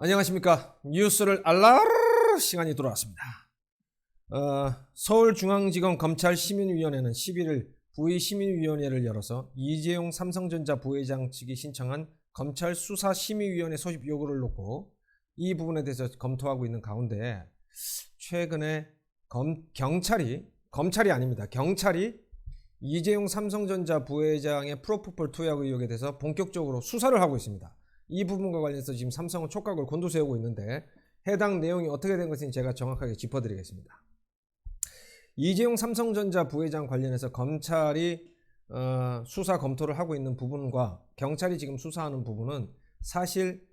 안녕하십니까. 뉴스를 알라르 시간이 돌아왔습니다. 서울중앙지검 검찰시민위원회는 11일 부의시민위원회를 열어서 이재용 삼성전자 부회장 측이 신청한 검찰수사심의위원회 소집 요구를 놓고 이 부분에 대해서 검토하고 있는 가운데 최근에 검찰이 아닙니다. 경찰이 이재용 삼성전자 부회장의 프로포폴 투약 의혹에 대해서 본격적으로 수사를 하고 있습니다. 이 부분과 관련해서 지금 삼성은 촉각을 곤두세우고 있는데 해당 내용이 어떻게 된 것인지 제가 정확하게 짚어드리겠습니다. 이재용 삼성전자 부회장 관련해서 검찰이 수사 검토를 하고 있는 부분과 경찰이 지금 수사하는 부분은 사실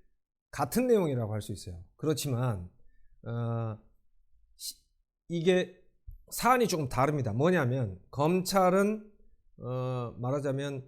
같은 내용이라고 할 수 있어요. 그렇지만 이게 사안이 조금 다릅니다. 뭐냐면 검찰은 말하자면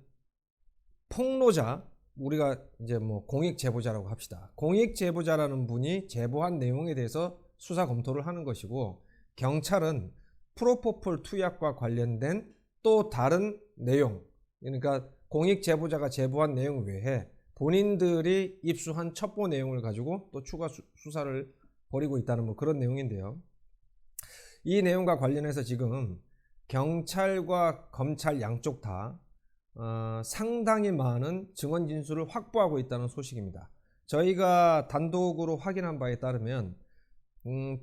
폭로자, 우리가 이제 뭐 공익 제보자라고 합시다. 공익 제보자라는 분이 제보한 내용에 대해서 수사 검토를 하는 것이고, 경찰은 프로포폴 투약과 관련된 또 다른 내용, 그러니까 공익 제보자가 제보한 내용 외에 본인들이 입수한 첩보 내용을 가지고 또 추가 수사를 벌이고 있다는 뭐 그런 내용인데요. 이 내용과 관련해서 지금 경찰과 검찰 양쪽 다 상당히 많은 증언 진술을 확보하고 있다는 소식입니다. 저희가 단독으로 확인한 바에 따르면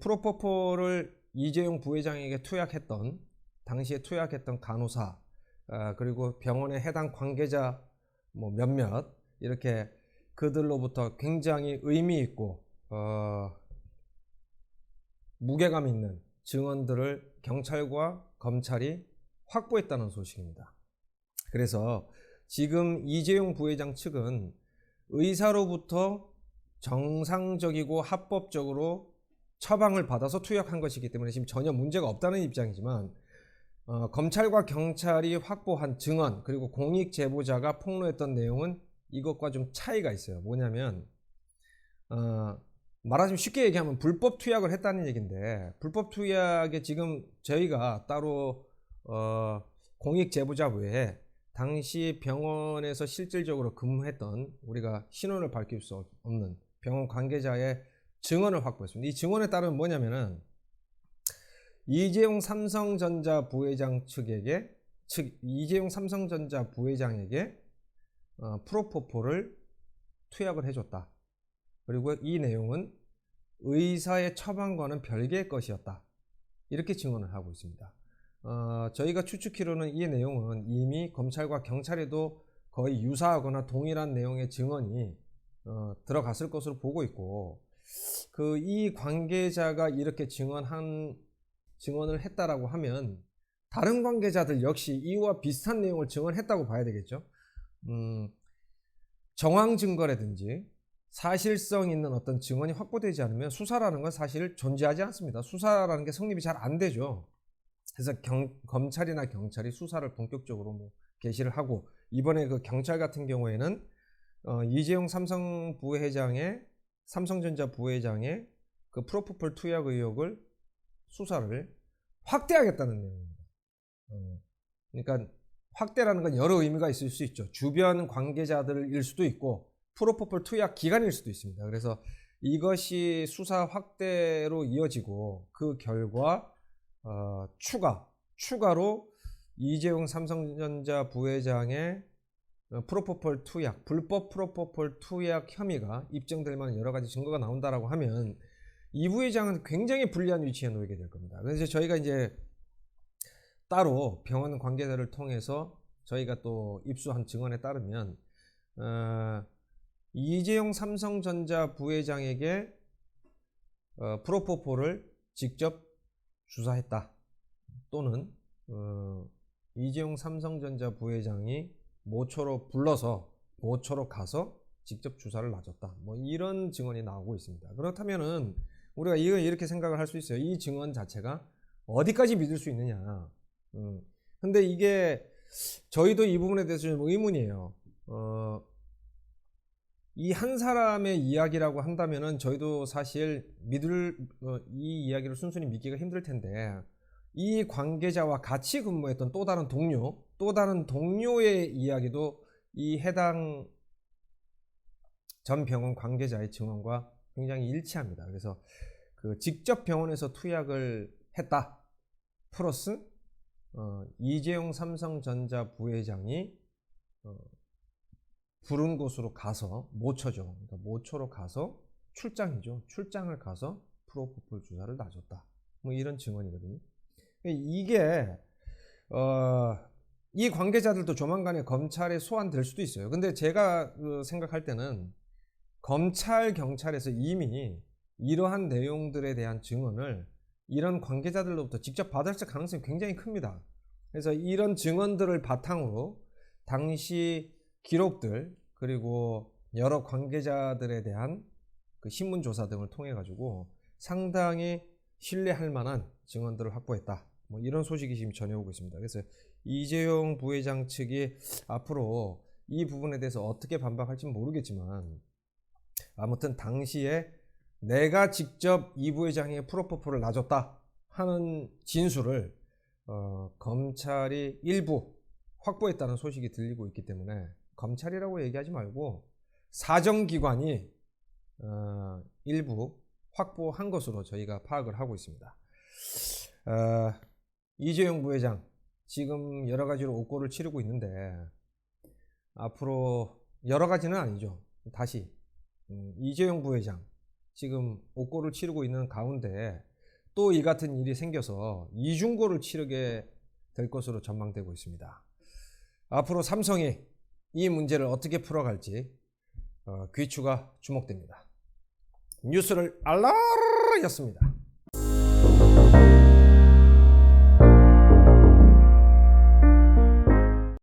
프로포폴을 이재용 부회장에게 당시에 투약했던 간호사, 그리고 병원의 해당 관계자 뭐 몇몇, 이렇게 그들로부터 굉장히 의미 있고 무게감 있는 증언들을 경찰과 검찰이 확보했다는 소식입니다. 그래서 지금 이재용 부회장 측은 의사로부터 정상적이고 합법적으로 처방을 받아서 투약한 것이기 때문에 지금 전혀 문제가 없다는 입장이지만, 검찰과 경찰이 확보한 증언 그리고 공익 제보자가 폭로했던 내용은 이것과 좀 차이가 있어요. 뭐냐면 말하자면 쉽게 얘기하면 불법 투약을 했다는 얘기인데, 불법 투약에 지금 저희가 따로 공익 제보자 외에 당시 병원에서 실질적으로 근무했던, 우리가 신원을 밝힐 수 없는 병원 관계자의 증언을 확보했습니다. 이 증언에 따르면 뭐냐면은 이재용 삼성전자 부회장에게 프로포폴을 투약을 해줬다. 그리고 이 내용은 의사의 처방과는 별개의 것이었다. 이렇게 증언을 하고 있습니다. 저희가 추측키로는 이 내용은 이미 검찰과 경찰에도 거의 유사하거나 동일한 내용의 증언이 들어갔을 것으로 보고 있고, 이 관계자가 이렇게 증언을 했다라고 하면 다른 관계자들 역시 이와 비슷한 내용을 증언했다고 봐야 되겠죠. 정황 증거라든지 사실성 있는 어떤 증언이 확보되지 않으면 수사라는 건 사실 존재하지 않습니다. 수사라는 게 성립이 잘 안 되죠. 그래서 검찰이나 경찰이 수사를 본격적으로 개시를 하고, 이번에 그 경찰 같은 경우에는 이재용 삼성전자 부회장의 그 프로포폴 투약 의혹을 수사를 확대하겠다는 내용입니다. 그러니까 확대라는 건 여러 의미가 있을 수 있죠. 주변 관계자들일 수도 있고 프로포폴 투약 기간일 수도 있습니다. 그래서 이것이 수사 확대로 이어지고, 그 결과 추가로 이재용 삼성전자 부회장의 프로포폴 투약, 불법 프로포폴 투약 혐의가 입증될 만한 여러 가지 증거가 나온다라고 하면 이 부회장은 굉장히 불리한 위치에 놓이게 될 겁니다. 그래서 저희가 이제 따로 병원 관계자를 통해서 저희가 또 입수한 증언에 따르면 이재용 삼성전자 부회장에게 프로포폴을 직접 주사했다, 또는 이재용 삼성전자 부회장이 모초로 가서 직접 주사를 놔줬다, 뭐 이런 증언이 나오고 있습니다. 그렇다면은 우리가 이렇게 생각을 할 수 있어요. 이 증언 자체가 어디까지 믿을 수 있느냐. 근데 이게 저희도 이 부분에 대해서 좀 의문이에요. 이 한 사람의 이야기라고 한다면은 저희도 사실 이 이야기를 순순히 믿기가 힘들 텐데, 이 관계자와 같이 근무했던 또 다른 동료의 이야기도 이 해당 전 병원 관계자의 증언과 굉장히 일치합니다. 그래서 그 직접 병원에서 투약을 했다. 플러스 이재용 삼성전자 부회장이 부른 곳으로 가서 모처죠. 그러니까 모처로 가서 출장이죠. 출장을 가서 프로포폴 주사를 놔줬다. 뭐 이런 증언이거든요. 이게 이 관계자들도 조만간에 검찰에 소환될 수도 있어요. 근데 제가 생각할 때는 검찰, 경찰에서 이미 이러한 내용들에 대한 증언을 이런 관계자들로부터 직접 받을 가능성이 굉장히 큽니다. 그래서 이런 증언들을 바탕으로 당시 기록들 그리고 여러 관계자들에 대한 그 신문조사 등을 통해 가지고 상당히 신뢰할 만한 증언들을 확보했다. 뭐 이런 소식이 지금 전해오고 있습니다. 그래서 이재용 부회장 측이 앞으로 이 부분에 대해서 어떻게 반박할지는 모르겠지만 아무튼 당시에 내가 직접 이 부회장에게 프로포폴을 놔줬다 하는 진술을 검찰이 일부 확보했다는 소식이 들리고 있기 때문에 검찰이라고 얘기하지 말고 사정기관이 일부 확보한 것으로 저희가 파악을 하고 있습니다. 이재용 부회장 지금 여러 가지로 옥고를 치르고 있는데 앞으로 여러 가지는 아니죠. 다시 이재용 부회장 지금 옥고를 치르고 있는 가운데 또 이 같은 일이 생겨서 이중고를 치르게 될 것으로 전망되고 있습니다. 앞으로 삼성이 이 문제를 어떻게 풀어갈지 귀추가 주목됩니다. 뉴스를 알라르였습니다.